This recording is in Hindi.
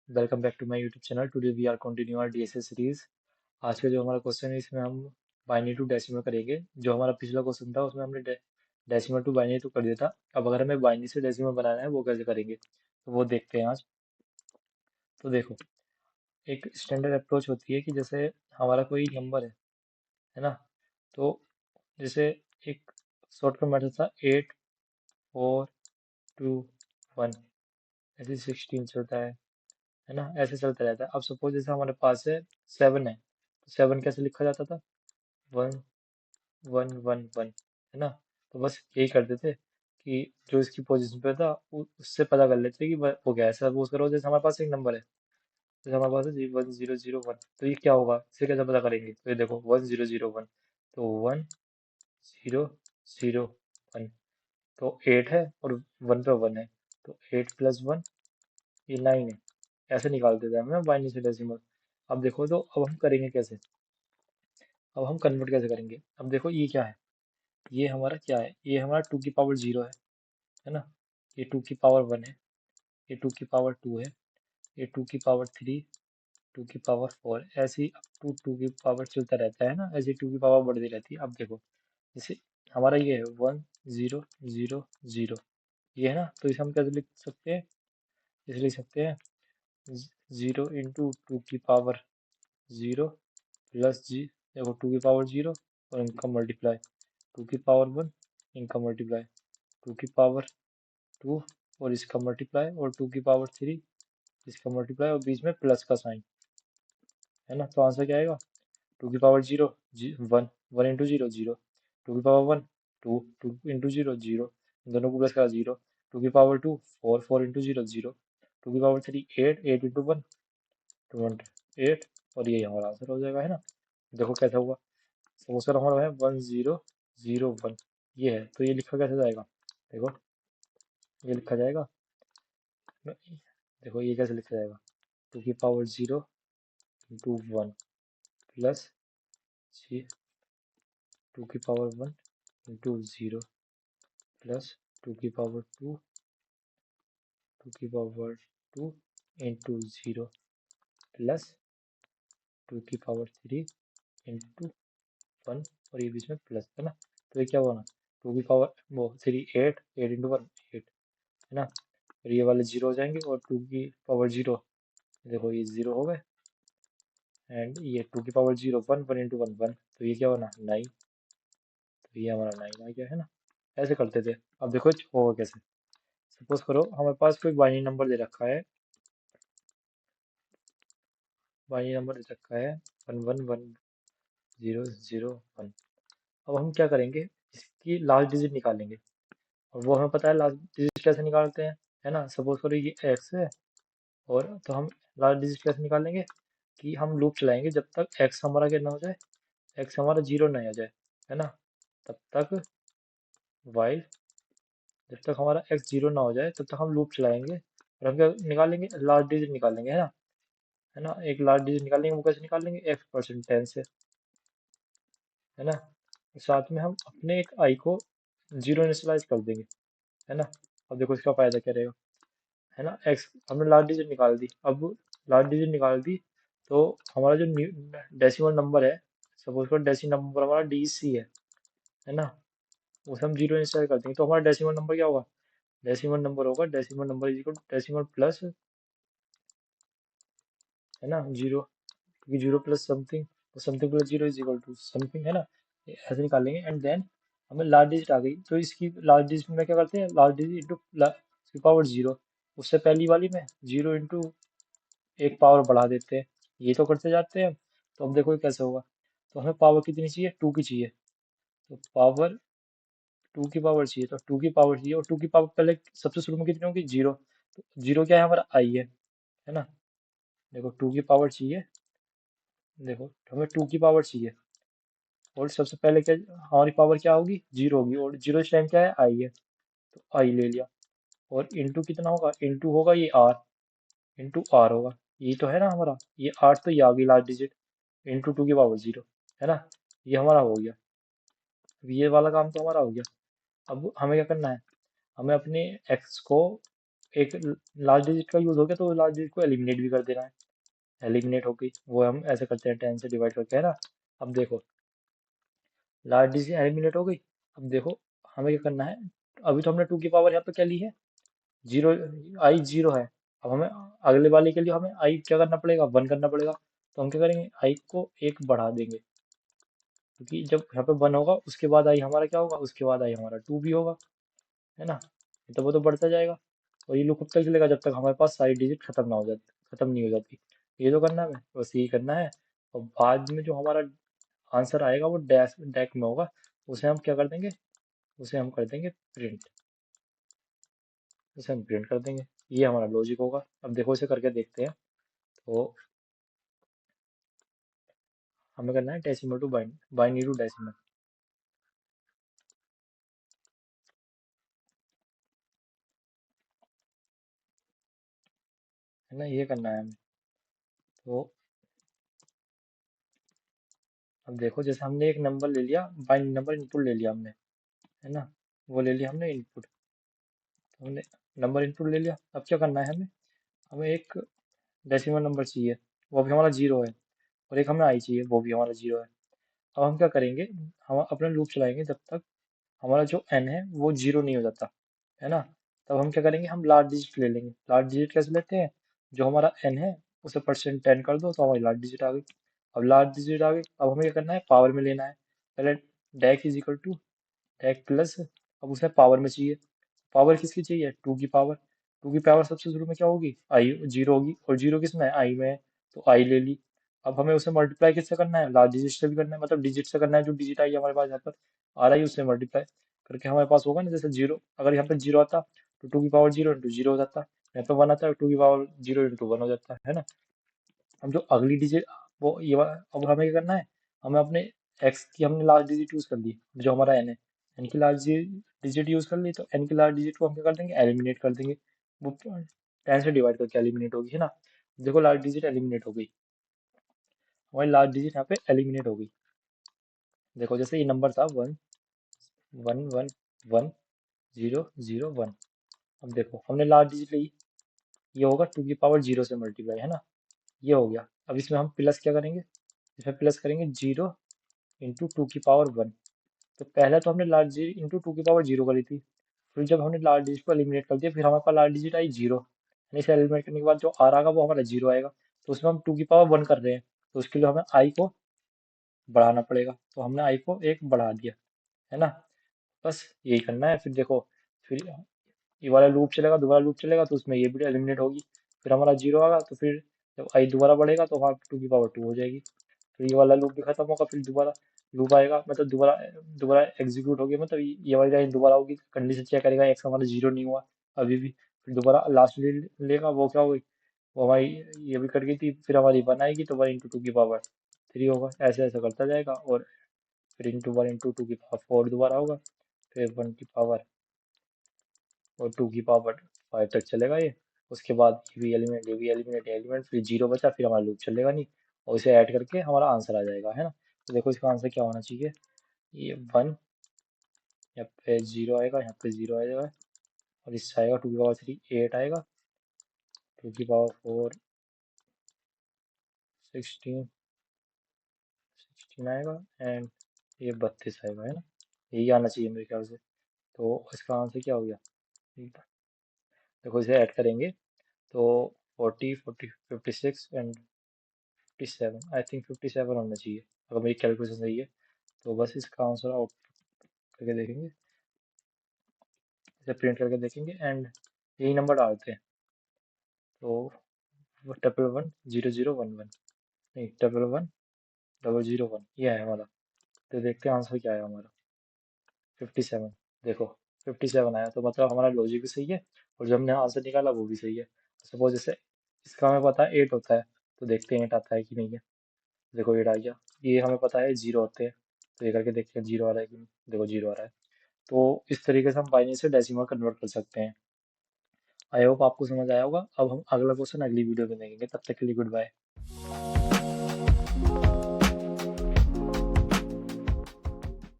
Welcome back to my YouTube channel. Today we are continue our DSA series. आज का जो हमारा क्वेश्चन है इसमें हम बाइनरी टू डेसिमल करेंगे। जो हमारा पिछला क्वेश्चन था उसमें हमने डेसिमल टू बाइनरी टू कर दिया था। अब अगर हमें बाइनरी से डेसिमल बनाना है वो कैसे करेंगे तो वो देखते हैं आज। तो देखो, एक स्टैंडर्ड अप्रोच होती है कि जैसे हमारा कोई नंबर है ना। तो जैसे एक शॉर्टकट मेथड था 8 4 2 1, ऐसे 16 चलता है ना, ऐसे चलता रहता है। अब सपोज जैसे हमारे पास है 7 है, तो 7 कैसे लिखा जाता था? 1 1 1 1, है ना। तो बस यही करते थे कि जो इसकी पोजीशन पे था उससे पता कर लेते कि वो क्या है। सपोज करो जैसे हमारे पास एक नंबर है, जैसे हमारे पास है 1001, तो ये क्या होगा, इसे कैसे पता करेंगे? तो ये देखो 1001, तो 1001, तो 8 है और 1 पे 1 है, तो 8 + 1 ये 9 है। ऐसे निकालते थे हम ना बाइनरी से डेसिमल। अब देखो, तो अब हम करेंगे कैसे? अब हम कन्वर्ट कैसे करेंगे? अब देखो ये क्या है, ये हमारा क्या है, ये हमारा 2 की पावर 0 है ना। ये 2 की पावर 1 है, ये 2 की पावर 2 है, ये 2 की पावर 3, 2 की पावर 4, ऐसे ही अप टू 2 की पावर चलता रहता है ना। ऐसे 2 की पावर बढ़ती रहती है। अब देखो, जैसे हमारा ये है 1000, ये है ना। तो इसे हम कैसे लिख सकते हैं? इसे लिख सकते हैं 0 × 2 की पावर 0 प्लस जी। देखो 2 की पावर 0 और इनका मल्टीप्लाई, 2 की पावर 1 इनका मल्टीप्लाई, 2 की पावर 2 और इसका मल्टीप्लाई, और 2 की पावर 3 इसका मल्टीप्लाई, और बीच में प्लस का साइन, है ना। तो आंसर क्या आएगा? 2 की पावर 0 1, 1 × 0 0, 2 की पावर 1 2, 2 × 0 0, दोनों को प्लस करा 0, 2 की पावर 2 4, 4 × 0 0, 2 की पावर 3 8, 8 × 1 28, और ये हमारा आंसर हो जाएगा, है ना। देखो कैसा हुआ। सपोज कर हमारा है 1001, ये है, तो ये लिखा कैसे जाएगा? देखो ये लिखा जाएगा, देखो ये कैसे लिखा जाएगा? 2 की पावर 0 × 1 प्लस जी, 2 की पावर 1 × 0 प्लस 2 की पावर 2, 2 की पावर 2 × 0 प्लस 2 की पावर 3 × 1, और ये बीच में प्लस, है ना। तो ये क्या हुआ ना, 2 की पावर 3 8, 8 × 1 8, है ना। और ये वाले 0 हो जाएंगे, और 2 की पावर 0, देखो ये 0 हो गए, एंड ये 2 की पावर 0 1, 1 × 1 1, तो ये क्या होना 9, तो ये हमारा 9 आ गया, है ना। ऐसे करते थे। अब देखो होगा कैसे। सपोज करो हमारे पास कोई बाइनरी नंबर दे रखा है, बाइनरी नंबर दे रखा है 111001। अब हम क्या करेंगे, इसकी लास्ट डिजिट निकालेंगे, और वो हमें पता है लास्ट डिजिट कैसे निकालते हैं, है ना। सपोज करो ये x है, और तो हम लास्ट डिजिट कैसे निकालेंगे कि हम लूप चलाएंगे जब तक x हमारा क्या ना हो जाए, x हमारा 0 नहीं आ जाए, है ना। तब तक वाइल, जब तक हमारा x 0 ना हो जाए तब तक हम लूप चलाएंगे, और हम क्या निकालेंगे, लास्ट डिजिट निकालेंगे, है ना। एक लास्ट डिजिट निकालेंगे, वो कैसे निकालेंगे, x% से, है ना। साथ में हम अपने एक i को 0 इनिशियलाइज कर देंगे, है ना। अब देखो इसका फायदा क्या रहेगा, है ना। x हमने लास्ट डिजिट निकाल दी। अब लास्ट डिजिट निकाल दी, तो हमारा जो डेसिमल नंबर है, सपोज कर डेसिमल नंबर हमारा DC है ना, उसे हम 0 इंस्टॉल कर देंगे, तो हमारा डेसिमल नंबर क्या होगा, डेसिमल नंबर होगा, decimal number is equal decimal plus, है ना, 0, क्योंकि 0 प्लस समथिंग, तो something plus 0 is equal to something, है ना। ये ऐसे निकालेंगे, एंड देन हमें लास्ट डिजिट आ गई, तो इसकी लास्ट डिजिट में क्या करते हैं, लास्ट डिजिट इंटू इसकी पावर 0, उससे पहली वाली में 0 इंटू एक पावर बढ़ा देते हैं, ये तो करते जाते हैं। तो अब देखो ये कैसे होगा, तो हमें पावर कितनी चाहिए, 2 की चाहिए, तो पावर 2 की पावर चाहिए, तो 2 की पावर चाहिए, और 2 की पावर पहले सबसे शुरू में कितनी होगी, 0, तो 0 क्या है, हमारा आई है ना। देखो 2 की पावर चाहिए, देखो हमें 2 की पावर चाहिए, और सबसे पहले क्या हमारी पावर क्या होगी, 0 होगी, और 0 इस टाइम क्या है, आई है, तो आई ले लिया, और इंटू कितना होगा, इंटू होगा ये आर, इंटू आर होगा, ये तो है ना हमारा, ये 8, तो ये आ गई लास्ट डिजिट, इंटू 2 की पावर 0, है ना। ये हमारा हो गया। अब ये वाला काम तो हमारा हो गया। अब हमें क्या करना है, हमें अपने x को एक लास्ट डिजिट का यूज हो गया तो लास्ट डिजिट को एलिमिनेट भी कर देना है। एलिमिनेट हो गई, वो हम ऐसे करते हैं 10 से डिवाइड करके, है ना। अब देखो लास्ट डिजिट एलिमिनेट हो गई। अब देखो हमें क्या करना है, अभी तो हमने 2 की पावर यहाँ पे क्या ली है, जीरो, आई जीरो है। अब हमें अगले वाले के लिए हमें आई क्या करना पड़ेगा, 1 करना पड़ेगा। तो हम क्या करेंगे, आई को 1 बढ़ा देंगे, क्योंकि जब यहाँ पे 1 होगा उसके बाद आई हमारा क्या होगा, उसके बाद आई हमारा 2 भी होगा, है ना। तो वो तो बढ़ता जाएगा, और ये लूप कब तक चलेगा, जब तक हमारे पास सारी डिजिट खत्म ना हो जाती, खत्म नहीं हो जाती। ये तो करना है हमें, बस यही करना है। और बाद में जो हमारा आंसर आएगा वो डैश डैक में होगा, उसे हम क्या कर देंगे, उसे हम कर देंगे प्रिंट, उसे हम प्रिंट कर देंगे। ये हमारा लॉजिक होगा। अब देखो इसे करके देखते हैं। तो हमें करना है decimal to binary to decimal, है ना, ये करना है हमें। तो अब देखो जैसे हमने एक नंबर ले लिया, बाइनरी नंबर इनपुट ले लिया हमने, है ना, वो ले लिया हमने इनपुट, तो हमने नंबर इनपुट ले लिया। अब क्या करना है हमें, हमें एक डेसिमल नंबर चाहिए, वो भी हमारा जीरो है, और एक हमें आई चाहिए, वो भी हमारा जीरो है। अब हम क्या करेंगे, हम अपना लूप चलाएंगे जब तक हमारा जो n है वो जीरो नहीं हो जाता, है ना। तब हम क्या करेंगे, हम लार्ज डिजिट ले लेंगे। लार्ज डिजिट कैसे लेते हैं, जो हमारा n है उसे परसेंट 10 कर दो तो हमारी लार्ज डिजिट आ गई। अब लार्ज डिजिट आ गई, अब हमें क्या करना है, पावर में लेना है। पहले dec is equal to dec plus, अब उसे पावर में चाहिए। पावर किसकी चाहिए, 2 की पावर। 2 की पावर सबसे शुरू में क्या होगी, आई जीरो होगी, और जीरो किसमें है, आई में है, तो आई ले ली। अब हमें उसे मल्टीप्लाई किससे करना है, लार्ज डिजिट से भी करना है, मतलब डिजिट से करना है, जो डिजिट आई है हमारे पास यहाँ पर आ रहा है उससे मल्टीप्लाई करके हमारे पास होगा ना। जैसे जीरो, अगर यहाँ पे जीरो आता तो 2 की पावर जीरो इंटू जीरो हो जाता, यहाँ पे 1 आता है 2 की पावर जीरो इंटू वन हो जाता है ना। अब जो अगली डिजिट, वो अब हमें क्या करना है, हमें अपने एक्स की हमने लास्ट डिजिट यूज कर ली, जो हमारा एन है, एन की लास्ट डिजिट यूज कर ली, तो एन की लास्ट डिजिट को हम क्या कर देंगे, एलिमिनेट कर देंगे। वो 10 से डिवाइड करके एलिमिनेट होगी, है ना। देखो लास्ट डिजिट एलिमिनेट हो गई, हमारी लास्ट डिजिट यहाँ पे एलिमिनेट हो गई। देखो जैसे ये नंबर था 1 1 1 1 0 0 1। अब देखो हमने लास्ट डिजिट ली, ये होगा 2 की पावर जीरो से मल्टीप्लाई, है ना, ये हो गया। अब इसमें हम प्लस क्या करेंगे, इसमें प्लस करेंगे जीरो इंटू 2 की पावर 1। तो पहले तो हमने लार्ज डिजिट इंटू 2 की पावर जीरो करी थी, फिर जब हमने लार्ज डिजिट को एलिमिनेट कर दिया, फिर हमारे पास लार्ज डिजिट आई जीरो, यानी इसे एलिमिनेट करने के बाद जो आ रहा वो हमारा जीरो आएगा। तो उसमें हम 2 की पावर 1 कर रहे हैं, तो उसके लिए हमें आई को बढ़ाना पड़ेगा, तो हमने आई को 1 बढ़ा दिया, है ना। बस यही करना है। फिर देखो, फिर ये वाला लूप चलेगा, दोबारा लूप चलेगा, तो उसमें ये भी एलिमिनेट होगी, फिर हमारा जीरो आएगा, तो फिर जब आई दोबारा बढ़ेगा तो हमारा 2 की पावर 2 हो जाएगी। फिर ये वाला लूप भी खत्म होगा, फिर दोबारा लूप आएगा, मतलब दोबारा दोबारा एग्जीक्यूट होगी, मतलब ये वाली लाइन दोबारा होगी, कंडीशन चेक करेगा एक्स हमारा जीरो नहीं हुआ अभी भी, फिर दोबारा लास्ट लेगा, वो क्या होगी, वो हमारी ये भी कट गई थी, फिर हमारी 1 आएगी तो 1 इंटू 2 की पावर 3 होगा, ऐसे ऐसे करता जाएगा। और फिर इंटू 1 इंटू 2 की पावर 4 दोबारा होगा, फिर 1 की पावर और 2 की पावर 5 तक चलेगा ये। उसके बाद ये भी एलिमेंट, ये भी एलिमेंट, एलिमेंट, फिर जीरो बचा, फिर हमारा लूप चलेगा नहीं, और इसे ऐड करके हमारा आंसर आ जाएगा, है ना। तो देखो इसका आंसर क्या होना चाहिए, ये 1, यहाँ पे जीरो आएगा, यहाँ पे जीरो आएगा, और इससे आएगा 2 की पावर 3 8 आएगा, 2 की पावर 4 16 16 आएगा, एंड ये 32 आएगा, है ना। यही आना चाहिए मेरे ख्याल से। तो इसका आंसर क्या हो गया, देखो इसे ऐड करेंगे तो 40 40 56 एंड 57, आई थिंक 57 होना चाहिए, अगर मेरी कैलकुलेशन सही है। तो बस इसका आंसर आउट करके देखेंगे, इसे प्रिंट करके देखेंगे, एंड यही नंबर डालते हैं। तो 11 00 11, नहीं 11 00 1, ये है हमारा। तो देखते हैं आंसर क्या आया हमारा, 57। देखो 57 आया, तो मतलब हमारा लॉजिक भी सही है, और जो हमने आंसर निकाला वो भी सही है। सपोज जैसे इसका हमें पता है 8 होता है, तो देखते हैं 8 आता है कि नहीं है। देखो 8 आ गया। ये हमें पता है 0 होते हैं, तो ये करके देखते हैं 0 आ रहा है कि नहीं। देखो 0 आ रहा है। तो इस तरीके से हम बाइनरी से डेसिमल कन्वर्ट कर सकते हैं। आई होप आपको समझ आया होगा। अब हम अगला क्वेश्चन अगली वीडियो में देखेंगे, तब तक के लिए गुड बाय।